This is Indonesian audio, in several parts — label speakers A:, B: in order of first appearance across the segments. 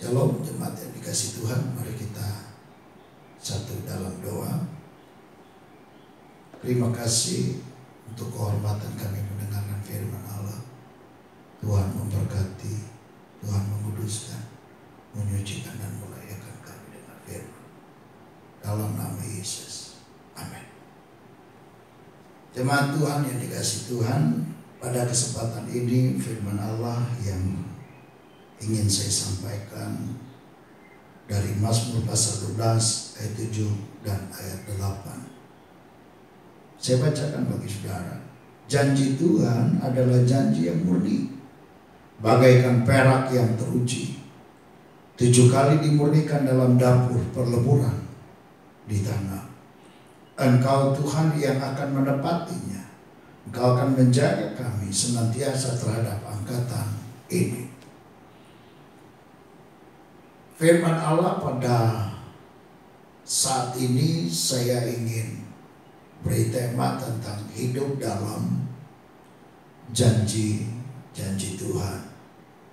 A: Shalom jemaat yang dikasih Tuhan, mari kita satu dalam doa. Terima kasih untuk kehormatan kami mendengarkan firman Allah. Tuhan memberkati, Tuhan menguduskan, menyucikan dan melayakan kami dengan firman. Dalam nama Yesus, amin. Jemaat Tuhan yang dikasih Tuhan, pada kesempatan ini firman Allah yang ingin saya sampaikan dari Mazmur pasal 12 ayat 7 dan ayat 8. Saya bacakan bagi saudara. Janji Tuhan adalah janji yang murni, bagaikan perak yang teruji. 7 kali dimurnikan dalam dapur perleburan di tanah. Engkau Tuhan yang akan menepatinya. Engkau akan menjaga kami senantiasa terhadap angkatan ini. Firman Allah pada saat ini saya ingin beri tema tentang hidup dalam janji-janji Tuhan.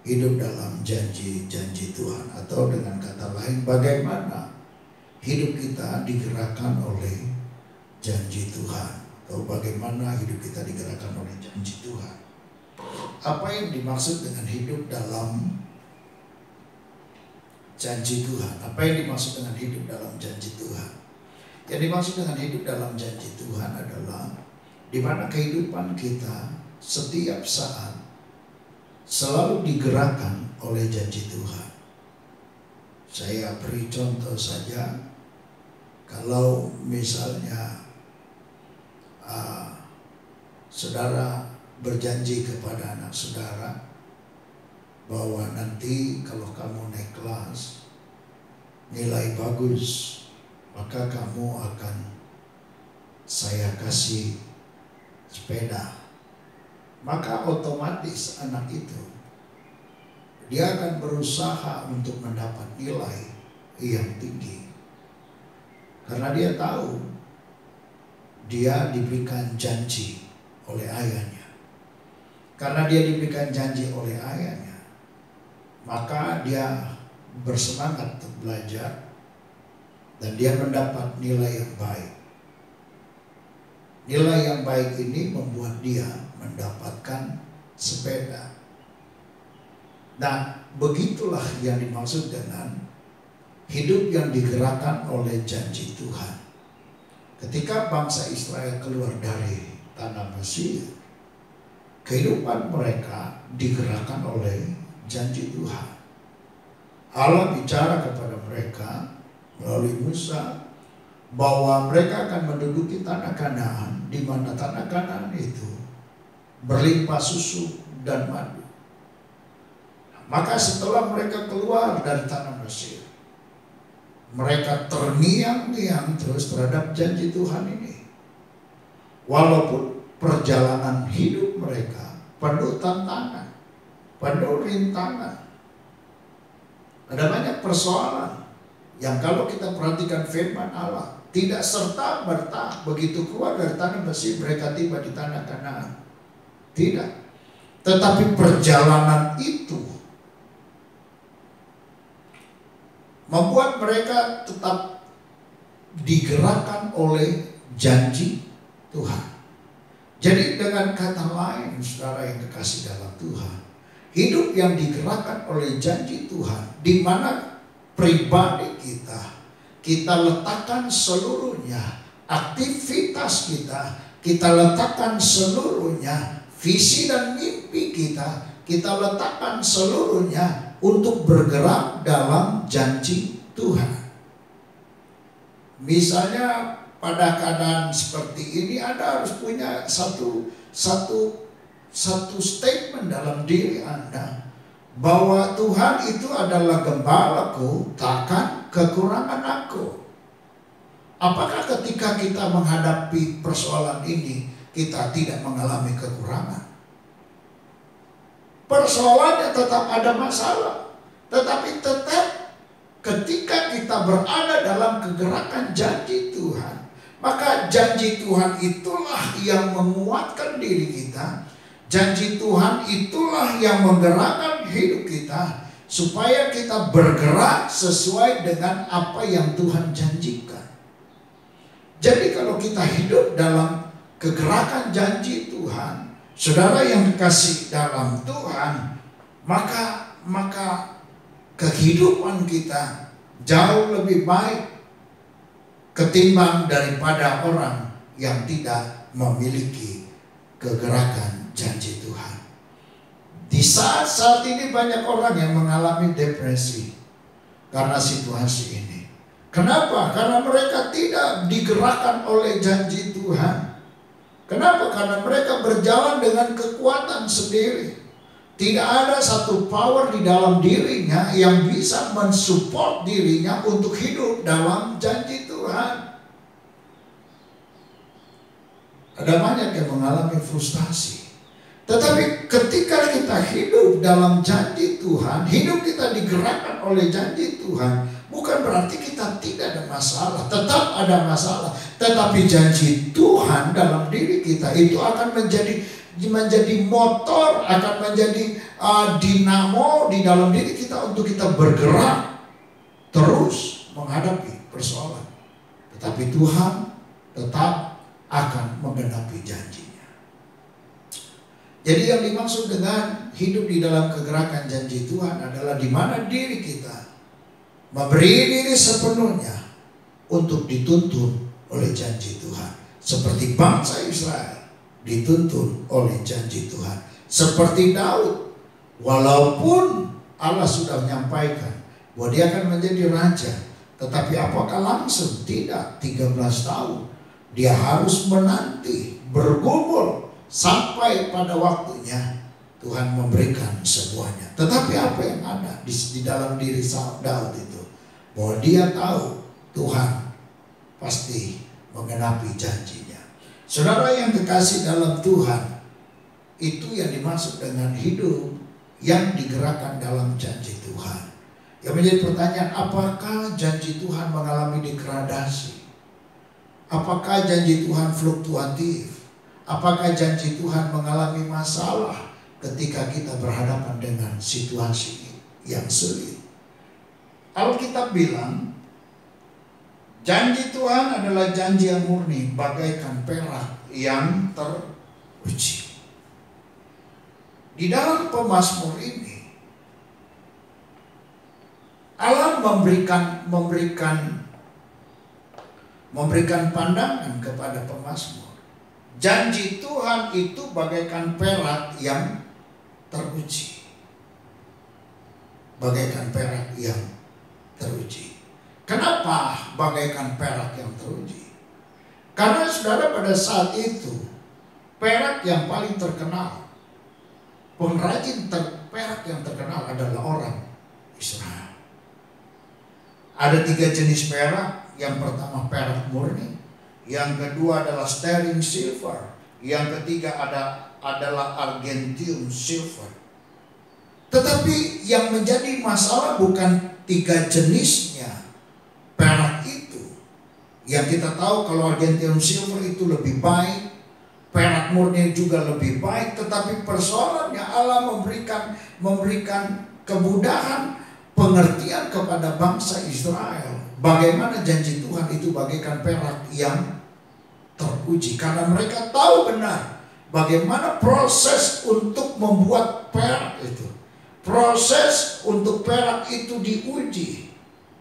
A: Hidup dalam janji-janji Tuhan, atau dengan kata lain bagaimana hidup kita digerakkan oleh janji Tuhan, atau bagaimana hidup kita digerakkan oleh janji Tuhan. Apa yang dimaksud dengan hidup dalam janji Tuhan? Apa yang dimaksud dengan hidup dalam janji Tuhan? Yang dimaksud dengan hidup dalam janji Tuhan adalah di mana kehidupan kita setiap saat selalu digerakkan oleh janji Tuhan. Saya beri contoh saja, kalau misalnya saudara berjanji kepada anak saudara bahwa nanti kalau kamu naik kelas nilai bagus, maka kamu akan saya kasih sepeda. Maka otomatis anak itu dia akan berusaha untuk mendapat nilai yang tinggi, karena dia tahu dia diberikan janji oleh ayahnya. Karena dia diberikan janji oleh ayahnya, maka dia bersemangat untuk belajar dan dia mendapat nilai yang baik. Nilai yang baik ini membuat dia mendapatkan sepeda. Nah, begitulah yang dimaksud dengan hidup yang digerakkan oleh janji Tuhan. Ketika bangsa Israel keluar dari tanah Mesir, kehidupan mereka digerakkan oleh janji Tuhan. Allah bicara kepada mereka melalui Musa bahwa mereka akan menduduki tanah Kanaan, di mana tanah Kanaan itu berlimpah susu dan madu. Maka setelah mereka keluar dari tanah Mesir, mereka terngiang-ngiang terus terhadap janji Tuhan ini. Walaupun perjalanan hidup mereka penuh tantangan, penuh rintangan, ada banyak persoalan yang kalau kita perhatikan firman Allah, tidak serta-merta begitu keluar dari tanah Mesir mereka tiba di tanah Kanaan. Tidak. Tetapi perjalanan itu membuat mereka tetap digerakkan oleh janji Tuhan. Jadi dengan kata lain, saudara yang kekasih dalam Tuhan, hidup yang digerakkan oleh janji Tuhan, di mana pribadi kita letakkan seluruhnya, aktivitas kita letakkan seluruhnya, visi dan mimpi kita letakkan seluruhnya untuk bergerak dalam janji Tuhan. Misalnya pada keadaan seperti ini, Anda harus punya satu statement dalam diri Anda, bahwa Tuhan itu adalah gembalaku, takkan kekurangan aku. Apakah ketika kita menghadapi persoalan ini, kita tidak mengalami kekurangan? Persoalannya tetap ada masalah, tetapi tetap ketika kita berada dalam kegerakan janji Tuhan, maka janji Tuhan itulah yang menguatkan diri kita. Janji Tuhan itulah yang menggerakkan hidup kita, supaya kita bergerak sesuai dengan apa yang Tuhan janjikan. Jadi kalau kita hidup dalam kegerakan janji Tuhan, saudara yang dikasih dalam Tuhan, maka kehidupan kita jauh lebih baik ketimbang daripada orang yang tidak memiliki kegerakan janji Tuhan. Di saat ini banyak orang yang mengalami depresi karena situasi ini. Kenapa? Karena mereka tidak digerakkan oleh janji Tuhan. Kenapa? Karena mereka berjalan dengan kekuatan sendiri. Tidak ada satu power di dalam dirinya yang bisa mensupport dirinya untuk hidup dalam janji Tuhan. Ada banyak yang mengalami frustasi. Tetapi ketika kita hidup dalam janji Tuhan, hidup kita digerakkan oleh janji Tuhan, bukan berarti kita tidak ada masalah. Tetap ada masalah. Tetapi janji Tuhan dalam diri kita itu akan menjadi motor, akan menjadi dinamo di dalam diri kita untuk kita bergerak terus menghadapi persoalan. Tetapi Tuhan tetap akan menggenapi janjinya. Jadi yang dimaksud dengan hidup di dalam kegerakan janji Tuhan adalah di mana diri kita memberi diri sepenuhnya untuk dituntun oleh janji Tuhan. Seperti bangsa Israel dituntun oleh janji Tuhan. Seperti Daud, walaupun Allah sudah menyampaikan bahwa dia akan menjadi raja, tetapi apakah langsung? Tidak. 13 tahun dia harus menanti, bergumul sampai pada waktunya Tuhan memberikan semuanya. Tetapi apa yang ada di dalam diri Daud itu, bahwa dia tahu Tuhan pasti menggenapi janjinya. Saudara yang kekasih dalam Tuhan, itu yang dimaksud dengan hidup yang digerakkan dalam janji Tuhan. Yang menjadi pertanyaan, apakah janji Tuhan mengalami degradasi? Apakah janji Tuhan fluktuatif? Apakah janji Tuhan mengalami masalah ketika kita berhadapan dengan situasi yang sulit? Alkitab bilang, janji Tuhan adalah janji yang murni, bagaikan perak yang teruji. Di dalam pemazmur ini, Allah memberikan pandangan kepada pemazmur. Janji Tuhan itu bagaikan perak yang teruji. Bagaikan perak yang teruji. Kenapa bagaikan perak yang teruji? Karena saudara, pada saat itu perak yang paling terkenal, pengrajin perak yang terkenal adalah orang Israel. Ada 3 jenis perak. Yang pertama perak murni, yang kedua adalah sterling silver, yang ketiga adalah argentium silver. Tetapi yang menjadi masalah bukan 3 jenisnya perak itu. Yang kita tahu kalau argentium silver itu lebih baik, perak murni juga lebih baik. Tetapi persoalannya Allah memberikan kemudahan pengertian kepada bangsa Israel. Bagaimana janji Tuhan itu bagaikan perak yang teruji. Karena mereka tahu benar bagaimana proses untuk membuat perak itu. Proses untuk perak itu diuji.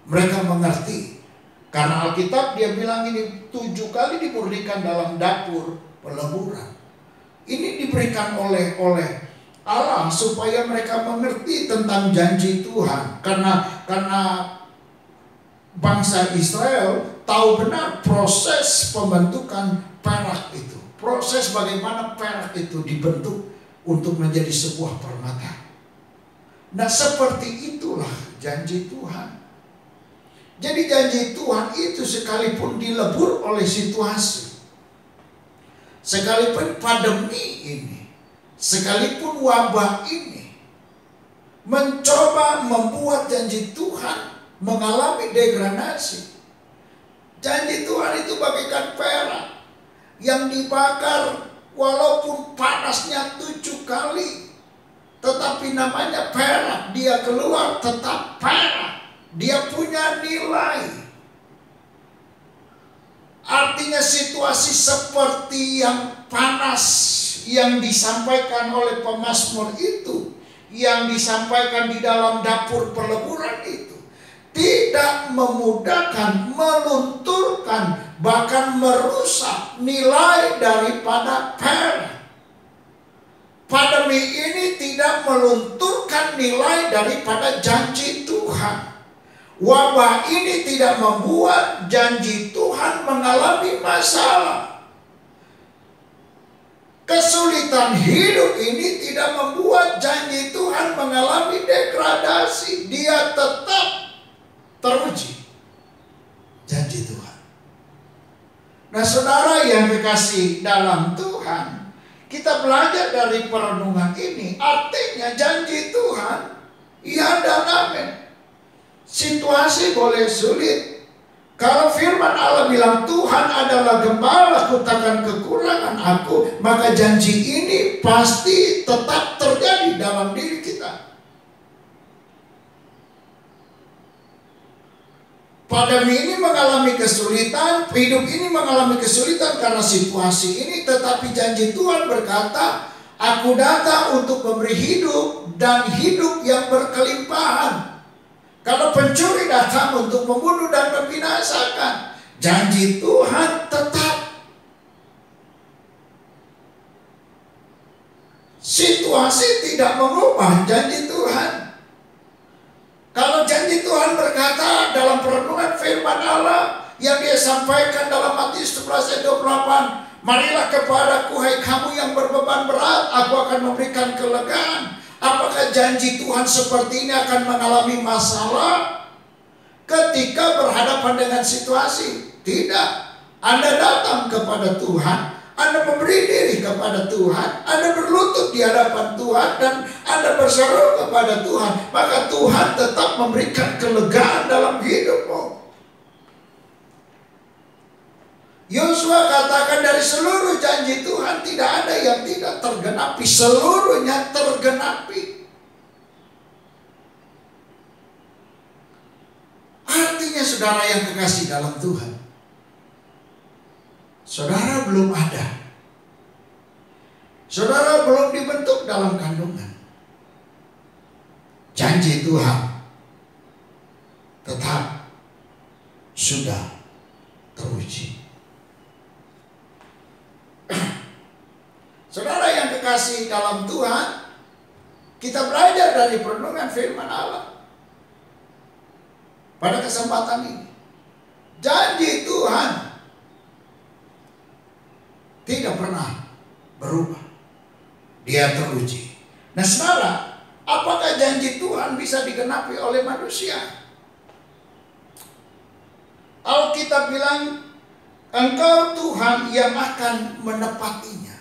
A: Mereka mengerti. Karena Alkitab dia bilang ini 7 kali dimurnikan dalam dapur peleburan. Ini diberikan oleh Allah supaya mereka mengerti tentang janji Tuhan. Karena bangsa Israel tahu benar proses pembentukan perak itu. Proses bagaimana perak itu dibentuk untuk menjadi sebuah permata. Nah, seperti itulah janji Tuhan. Jadi janji Tuhan itu sekalipun dilebur oleh situasi, sekalipun pandemi ini, sekalipun wabah ini mencoba membuat janji Tuhan mengalami degradasi. Janji Tuhan itu bagaikan perak yang dibakar walaupun panasnya 7 kali. Tetapi Tetapi namanya perak, dia keluar tetap perak. Dia punya nilai. Artinya situasi seperti yang panas yang disampaikan oleh pemazmur itu, yang disampaikan di dalam dapur peleburan itu, tidak memudahkan, melunturkan, bahkan merusak nilai daripada perak. Pandemi ini tidak melunturkan nilai daripada janji Tuhan. Wabah ini tidak membuat janji Tuhan mengalami masalah. Kesulitan hidup ini tidak membuat janji Tuhan mengalami degradasi. Dia tetap teruji janji Tuhan. Nah, saudara yang kekasih dalam Tuhan, kita belajar dari perenungan ini, artinya janji Tuhan ya dan amin. Situasi boleh sulit. Kalau firman Allah bilang Tuhan adalah gembala, takkan kekurangan aku, maka janji ini pasti tetap terjadi dalam diri kita. Pandemi ini mengalami kesulitan, hidup ini mengalami kesulitan karena situasi ini, tetapi janji Tuhan berkata, aku datang untuk memberi hidup dan hidup yang berkelimpahan. Kalau pencuri datang untuk membunuh dan membinasakan, janji Tuhan tetap. Situasi tidak mengubah janji Tuhan. Kalau janji Tuhan berkata dalam perenungan firman Allah yang dia sampaikan dalam Matius 11 ayat 28, marilah kepadaku hai kamu yang berbeban berat, aku akan memberikan kelegaan. Apakah janji Tuhan seperti ini akan mengalami masalah ketika berhadapan dengan situasi? Tidak. Anda datang kepada Tuhan, Anda memberi diri kepada Tuhan, Anda berlutut di hadapan Tuhan, dan Anda berseru kepada Tuhan, maka Tuhan tetap memberikan kelegaan dalam hidupmu. Yosua katakan dari seluruh janji Tuhan tidak ada yang tidak tergenapi, seluruhnya tergenapi. Artinya saudara yang kekasih dalam Tuhan, saudara belum ada, saudara belum dibentuk dalam kandungan, janji Tuhan tetap sudah teruji. Saudara yang kekasih dalam Tuhan, kita belajar dari perenungan firman Allah pada kesempatan ini. Janji Tuhan tidak pernah berubah. Dia teruji. Nah saudara, apakah janji Tuhan bisa digenapi oleh manusia? Alkitab bilang, Engkau Tuhan yang akan menepatinya.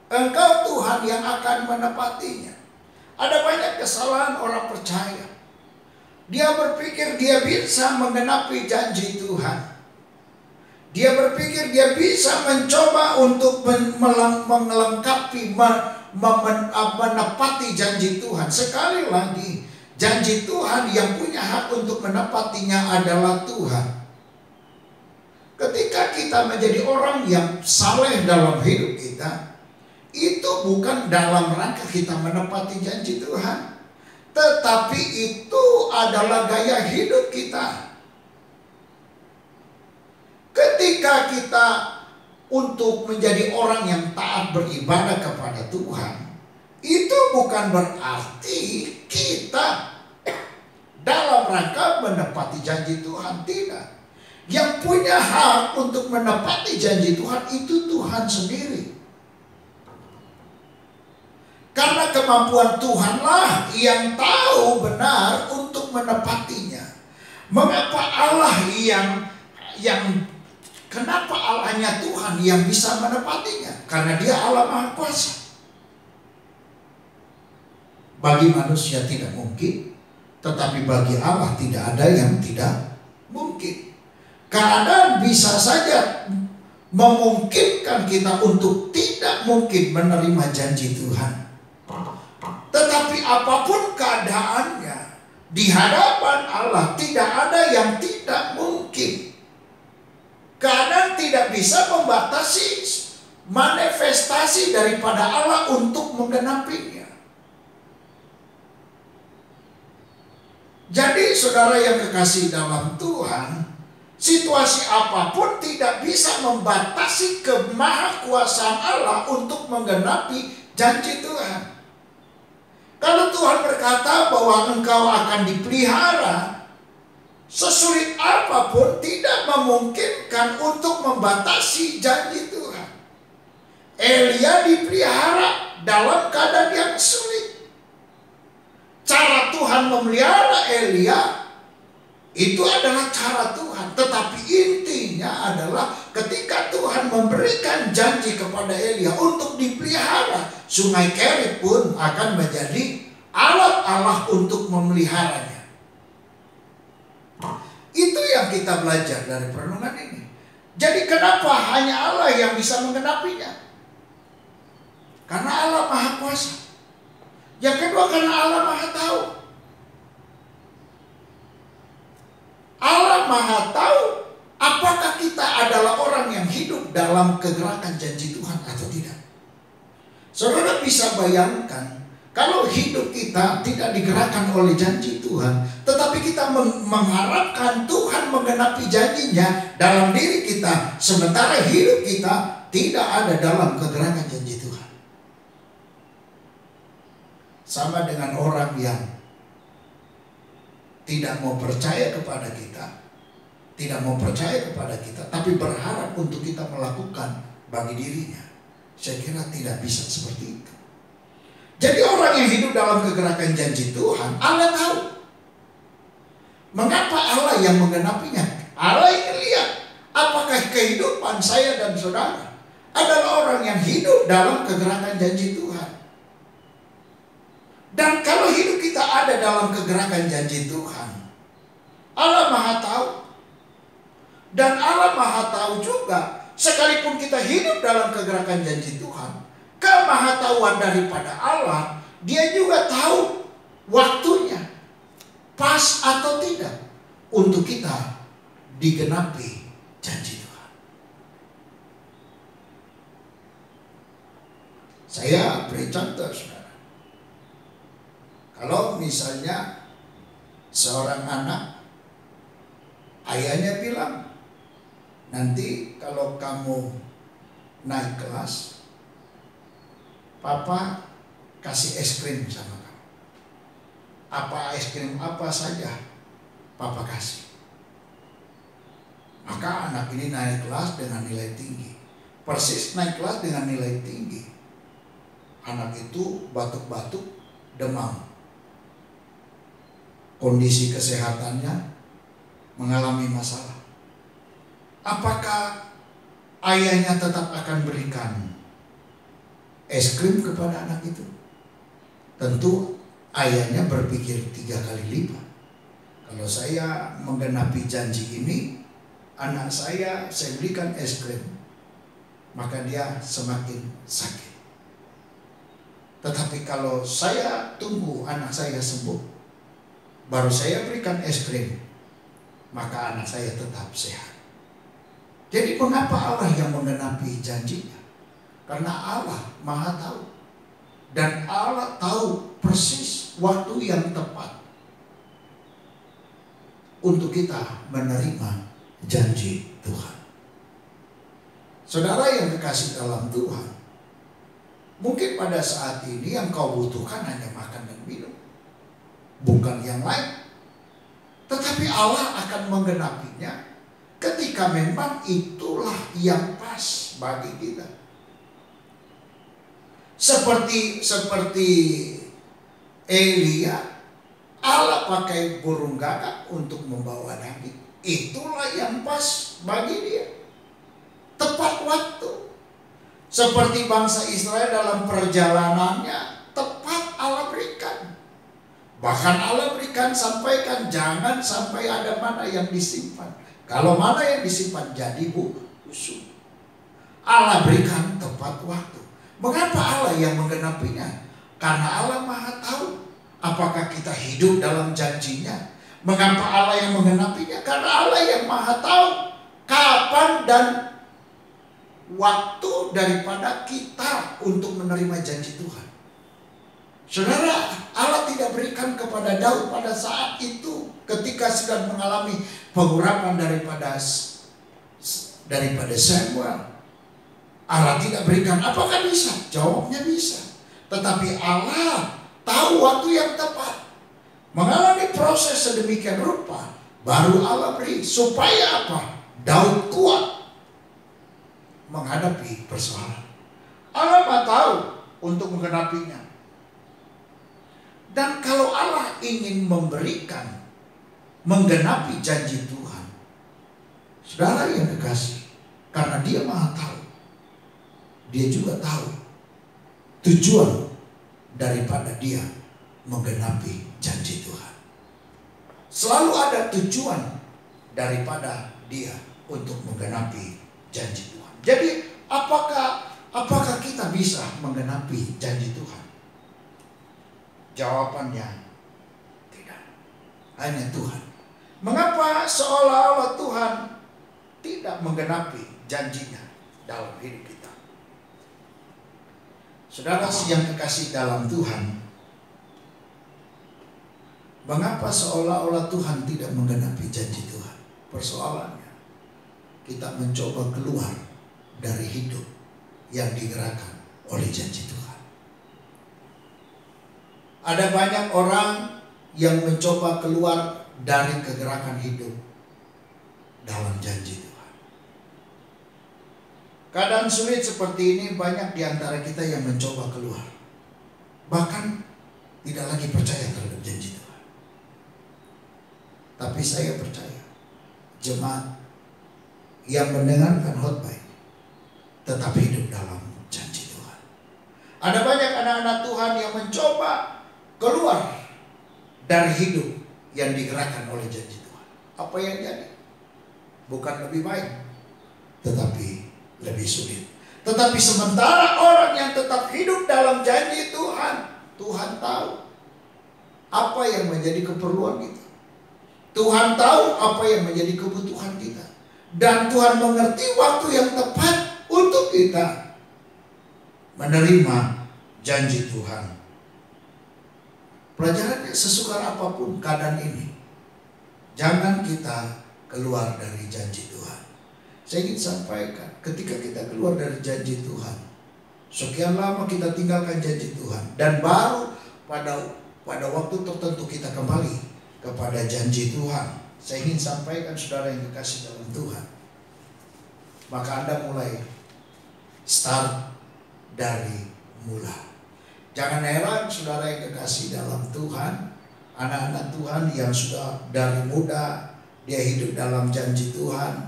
A: Engkau Tuhan yang akan menepatinya. Ada banyak kesalahan orang percaya. Dia berpikir dia bisa menggenapi janji Tuhan. Dia berpikir dia bisa mencoba untuk melengkapi, menepati janji Tuhan. Sekali lagi, janji Tuhan yang punya hak untuk menepatinya adalah Tuhan. Ketika kita menjadi orang yang saleh dalam hidup kita, itu bukan dalam rangka kita menepati janji Tuhan, tetapi itu adalah gaya hidup kita. Ketika kita untuk menjadi orang yang taat beribadah kepada Tuhan, itu bukan berarti kita dalam rangka menepati janji Tuhan, tidak. Yang punya hak untuk menepati janji Tuhan itu Tuhan sendiri. Karena kemampuan Tuhanlah yang tahu benar untuk menepatinya. Mengapa Allah kenapa Allahnya Tuhan yang bisa menepatinya? Karena Dia Allah Maha Kuasa. Bagi manusia tidak mungkin, tetapi bagi Allah tidak ada yang tidak mungkin. Keadaan bisa saja memungkinkan kita untuk tidak mungkin menerima janji Tuhan. apapun keadaannya, di hadapan Allah tidak ada yang tidak mungkin. Keadaan tidak bisa membatasi manifestasi daripada Allah untuk menggenapinya. Jadi saudara yang kekasih dalam Tuhan, situasi apapun tidak bisa membatasi kemahakuasaan Allah untuk menggenapi janji Tuhan. Kalau Tuhan berkata bahwa engkau akan dipelihara, sesulit apapun tidak memungkinkan untuk membatasi janji Tuhan. Elia dipelihara dalam keadaan yang sulit. Cara Tuhan memelihara Elia itu adalah cara Tuhan. Tetapi intinya adalah ketika Tuhan memberikan janji kepada Elia untuk dipelihara, sungai Kerit pun akan menjadi alat Allah untuk memeliharanya. Itu yang kita belajar dari perenungan ini. Jadi kenapa hanya Allah yang bisa menggenapinya? Karena Allah Maha Kuasa. Yang kedua, karena Allah Maha Tahu. Allah Maha Tahu apakah kita adalah orang yang hidup dalam kegerakan janji Tuhan atau tidak. Saudara bisa bayangkan kalau hidup kita tidak digerakkan oleh janji Tuhan, tetapi kita mengharapkan Tuhan menggenapi janjinya dalam diri kita, sementara hidup kita tidak ada dalam kegerakan janji Tuhan. Sama dengan orang yang tidak mau percaya kepada kita, tapi berharap untuk kita melakukan bagi dirinya. Saya kira tidak bisa seperti itu. Jadi orang yang hidup dalam kegerakan janji Tuhan, Allah tahu. Mengapa Allah yang menggenapinya? Allah ingin lihat apakah kehidupan saya dan saudara adalah orang yang hidup dalam kegerakan janji Tuhan. Dan kalau hidup kita ada dalam kegerakan janji Tuhan, Allah Maha Tahu. Dan Allah Maha Tahu juga, sekalipun kita hidup dalam kegerakan janji Tuhan, kemahatauan daripada Allah, Dia juga tahu waktunya pas atau tidak untuk kita digenapi janji Tuhan. Saya beri contoh, saudara. Kalau misalnya seorang anak, ayahnya bilang, nanti kalau kamu naik kelas, Papa kasih es krim sama kamu. Apa es krim apa saja Papa kasih. Maka anak ini naik kelas dengan nilai tinggi. Persis naik kelas dengan nilai tinggi. Anak itu batuk-batuk, demam. Kondisi kesehatannya mengalami masalah. Apakah ayahnya tetap akan berikan es krim kepada anak itu? Tentu ayahnya berpikir 3 kali lipat. Kalau saya menggenapi janji ini, anak saya berikan es krim, maka dia semakin sakit. Tetapi kalau saya tunggu anak saya sembuh, baru saya berikan es krim, maka anak saya tetap sehat. Jadi mengapa Allah yang menggenapi janjinya? Karena Allah Maha Tahu. Dan Allah tahu persis waktu yang tepat untuk kita menerima janji Tuhan. Saudara yang kekasih dalam Tuhan, mungkin pada saat ini yang kau butuhkan hanya makan dan minum, bukan yang lain. Tetapi Allah akan menggenapinya ketika memang itulah yang pas bagi kita. Seperti Elia, Allah pakai burung gagak untuk membawa Nabi. Itulah yang pas bagi dia. Tepat waktu. Seperti bangsa Israel dalam perjalanannya, tepat Allah berikan. Bahkan Allah berikan, sampaikan, jangan sampai ada mana yang disimpan. Kalau mana yang disimpan jadi busuk. Allah berikan tepat waktu. Mengapa Allah yang menggenapinya? Karena Allah Maha Tahu Apakah kita hidup dalam janjinya? Mengapa Allah yang menggenapinya? Karena Allah yang maha tahu kapan dan waktu daripada kita untuk menerima janji Tuhan. Saudara, Allah tidak berikan kepada Daud pada saat itu ketika sedang mengalami pengurapan daripada Samuel. Allah tidak berikan. Apakah bisa? Jawabnya bisa. Tetapi Allah tahu waktu yang tepat. Mengalami proses sedemikian rupa, baru Allah beri. Supaya apa? Daud kuat menghadapi persoalan. Allah mah tahu untuk menggenapinya. Dan kalau Allah ingin menggenapi janji Tuhan, saudara yang kekasih, karena Dia maha tahu, Dia juga tahu tujuan daripada Dia menggenapi janji Tuhan. Selalu ada tujuan daripada Dia untuk menggenapi janji Tuhan. Jadi apakah kita bisa menggenapi janji Tuhan? Jawabannya tidak. Hanya Tuhan. Mengapa seolah-olah Tuhan tidak menggenapi janjinya dalam hidup kita? Saudara yang kekasih dalam Tuhan, mengapa seolah-olah Tuhan tidak menggenapi janji Tuhan? Persoalannya, kita mencoba keluar dari hidup yang digerakkan oleh janji Tuhan. Ada banyak orang yang mencoba keluar dari kegerakan hidup dalam janji Tuhan. Keadaan sulit seperti ini banyak di antara kita yang mencoba keluar. Bahkan tidak lagi percaya terhadap janji Tuhan. Tapi saya percaya jemaat yang mendengarkan khotbah tetap hidup dalam janji Tuhan. Ada banyak anak-anak Tuhan yang mencoba keluar dari hidup yang digerakkan oleh janji Tuhan. Apa yang jadi? Bukan lebih baik, tetapi lebih sulit. Tetapi sementara orang yang tetap hidup dalam janji Tuhan, Tuhan tahu apa yang menjadi keperluan kita. Tuhan tahu apa yang menjadi kebutuhan kita. Dan Tuhan mengerti waktu yang tepat untuk kita menerima janji Tuhan. Pelajarannya, sesukar apapun keadaan ini, jangan kita keluar dari janji Tuhan. Saya ingin sampaikan, ketika kita keluar dari janji Tuhan, sekian lama kita tinggalkan janji Tuhan, dan baru pada waktu tertentu kita kembali kepada janji Tuhan. Saya ingin sampaikan saudara yang kekasih dalam Tuhan, maka Anda mulai start dari mula. Jangan heran saudara yang kekasih dalam Tuhan, anak-anak Tuhan yang sudah dari muda dia hidup dalam janji Tuhan,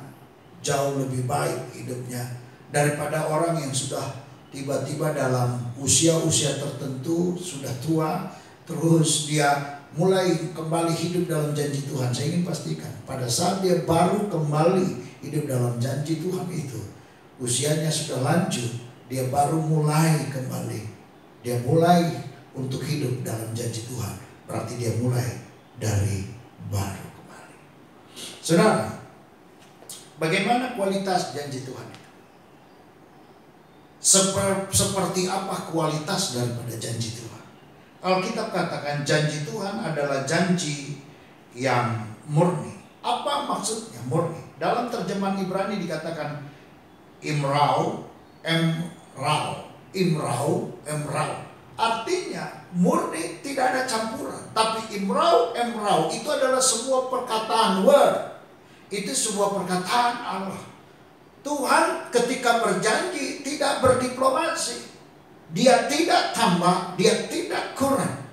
A: jauh lebih baik hidupnya daripada orang yang sudah tiba-tiba dalam usia-usia tertentu, sudah tua, terus dia mulai kembali hidup dalam janji Tuhan. Saya ingin pastikan pada saat dia baru kembali hidup dalam janji Tuhan itu, usianya sudah lanjut, dia baru mulai kembali. Dia mulai untuk hidup dalam janji Tuhan. Berarti dia mulai dari baru kembali. Saudara, bagaimana kualitas janji Tuhan itu? Seperti apa kualitas daripada janji Tuhan? Alkitab katakan janji Tuhan adalah janji yang murni. Apa maksudnya murni? Dalam terjemahan Ibrani dikatakan imrau, imrau. Artinya murni, tidak ada campuran. Tapi imrau itu adalah sebuah perkataan word. Itu sebuah perkataan Allah. Tuhan ketika berjanji tidak berdiplomasi. Dia tidak tambah, dia tidak kurang.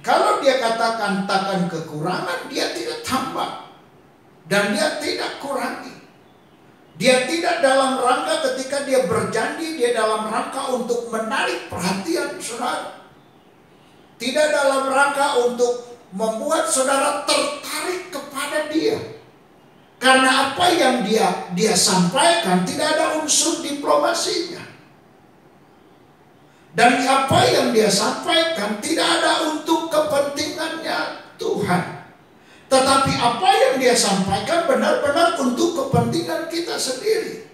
A: Kalau dia katakan takkan kekurangan, dia tidak tambah. Dan dia tidak kurangi. Dia tidak dalam rangka ketika dia berjanji, dia dalam rangka untuk menarik perhatian saudara. Tidak dalam rangka untuk membuat saudara tertarik kepada dia. Karena apa yang dia sampaikan tidak ada unsur diplomasinya. Dan apa yang dia sampaikan tidak ada untuk kepentingan Tuhan. Tetapi apa yang dia sampaikan benar-benar untuk kepentingan kita sendiri.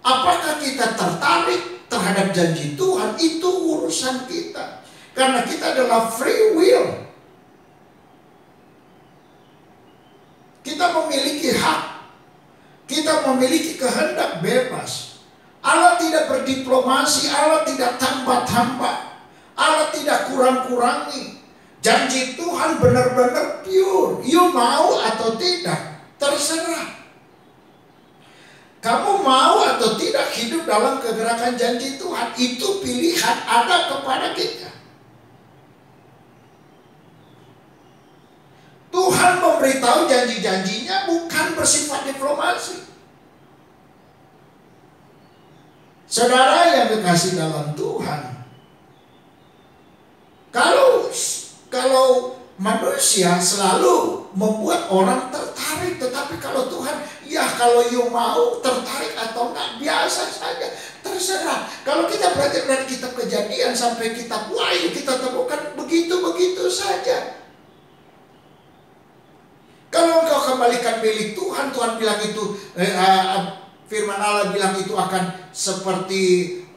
A: Apakah kita tertarik terhadap janji Tuhan, itu urusan kita. Karena kita adalah free will. Kita memiliki hak. Kita memiliki kehendak bebas. Allah tidak berdiplomasi, Allah tidak tambah-tambah, Allah tidak kurang-kurangi. Janji Tuhan benar-benar pure. You mau atau tidak, terserah. Kamu mau atau tidak hidup dalam kegerakan janji Tuhan, itu pilihan ada kepada kita. Tuhan memberitahu janji-janjinya bukan bersifat diplomasi. Saudara yang dikasih dalam Tuhan, kalau manusia selalu membuat orang tertarik, tetapi kalau Tuhan, ya kalau you mau tertarik atau enggak, biasa saja, terserah. Kalau kita belajar dari kitab Kejadian sampai kitab Wahyu, kita temukan begitu-begitu saja. Kalau engkau kembalikan milik Tuhan, Tuhan bilang itu, firman Allah bilang itu akan seperti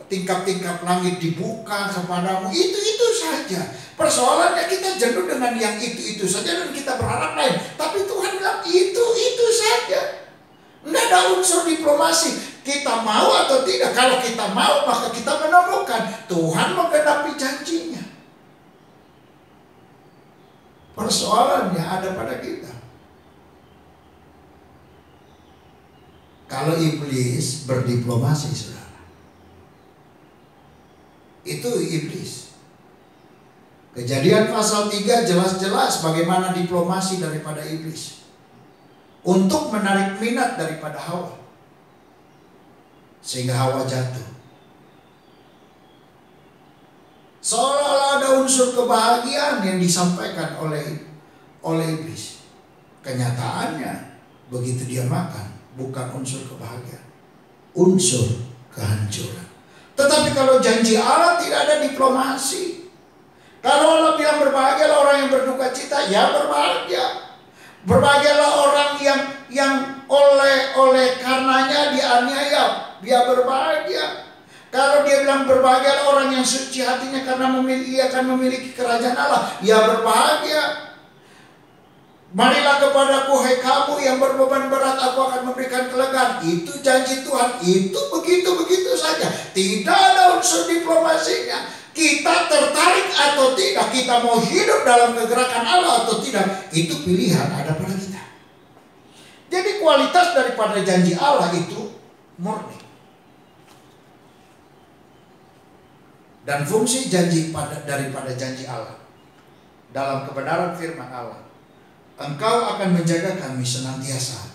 A: tingkap-tingkap langit dibuka kepadamu. Itu saja. Persoalannya kita jenuh dengan yang itu saja dan kita berharap lain. Tapi Tuhan bilang itu saja. Tidak ada unsur diplomasi. Kita mau atau tidak. Kalau kita mau, maka kita menemukan Tuhan menggenapi janjinya. Persoalannya ada pada kita. Kalau iblis berdiplomasi, saudara, itu iblis. Kejadian pasal 3 jelas-jelas bagaimana diplomasi daripada iblis untuk menarik minat daripada Hawa, sehingga Hawa jatuh. Seolah-olah ada unsur kebahagiaan yang disampaikan oleh iblis. Kenyataannya begitu dia makan, bukan unsur kebahagiaan, unsur kehancuran. Tetapi kalau janji Allah tidak ada diplomasi. Kalau Allah bilang berbahagialah orang yang berduka cita, ya berbahagia. Berbahagialah orang yang oleh karenanya dianiaya, dia berbahagia. Kalau dia bilang berbahagialah orang yang suci hatinya karena ia akan memiliki kerajaan Allah, ya berbahagia. Marilah kepadaku hai kamu yang berbeban berat, aku akan memberikan kelegaan. Itu janji Tuhan. Itu begitu-begitu saja. Tidak ada unsur diplomasinya. Kita tertarik atau tidak, kita mau hidup dalam kegerakan Allah atau tidak, itu pilihan ada pada kita. Jadi kualitas daripada janji Allah itu murni. Dan fungsi janji daripada janji Allah dalam kebenaran firman Allah, engkau akan menjaga kami senantiasa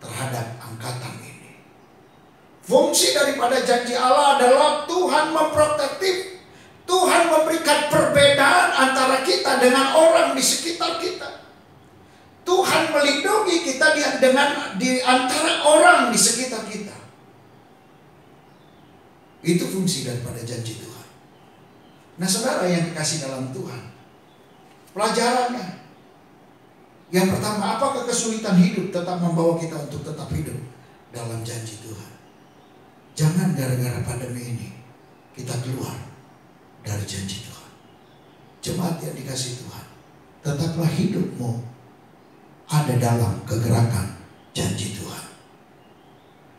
A: terhadap angkatan ini. Fungsi daripada janji Allah adalah Tuhan memprotektif. Tuhan memberikan perbedaan antara kita dengan orang di sekitar kita. Tuhan melindungi kita di antara orang di sekitar kita. Itu fungsi daripada janji Tuhan. Nah, saudara yang dikasih dalam Tuhan, pelajarannya yang pertama, apakah kesulitan hidup tetap membawa kita untuk tetap hidup dalam janji Tuhan? Jangan gara-gara pandemi ini kita keluar dari janji Tuhan. Jemaat yang dikasih Tuhan, tetaplah hidupmu ada dalam kegerakan janji Tuhan.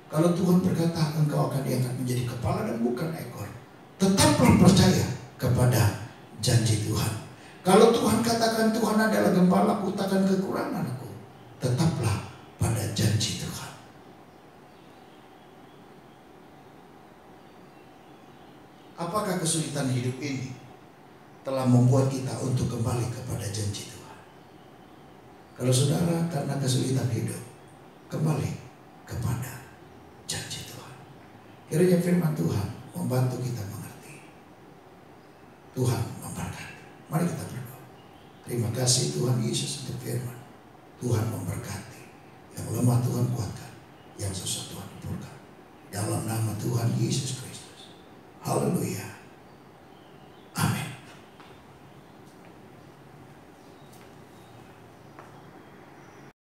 A: Kalau Tuhan berkata engkau akan diangkat menjadi kepala dan bukan ekor, tetaplah percaya kepada janji Tuhan. Kalau Tuhan katakan Tuhan adalah gembalaku, takkan kekurangan aku, tetaplah pada janji Tuhan. Apakah kesulitan hidup ini telah membuat kita untuk kembali kepada janji Tuhan? Kalau saudara karena kesulitan hidup, kembali kepada janji Tuhan. Kiranya firman Tuhan membantu kita mengerti. Tuhan memberkati. Mari kita berdoa. Terima kasih Tuhan Yesus untuk firman. Tuhan memberkati. Yang lemah Tuhan kuatkan, yang susah Tuhan pulihkan. Dalam nama Tuhan Yesus Kristus. Haleluya.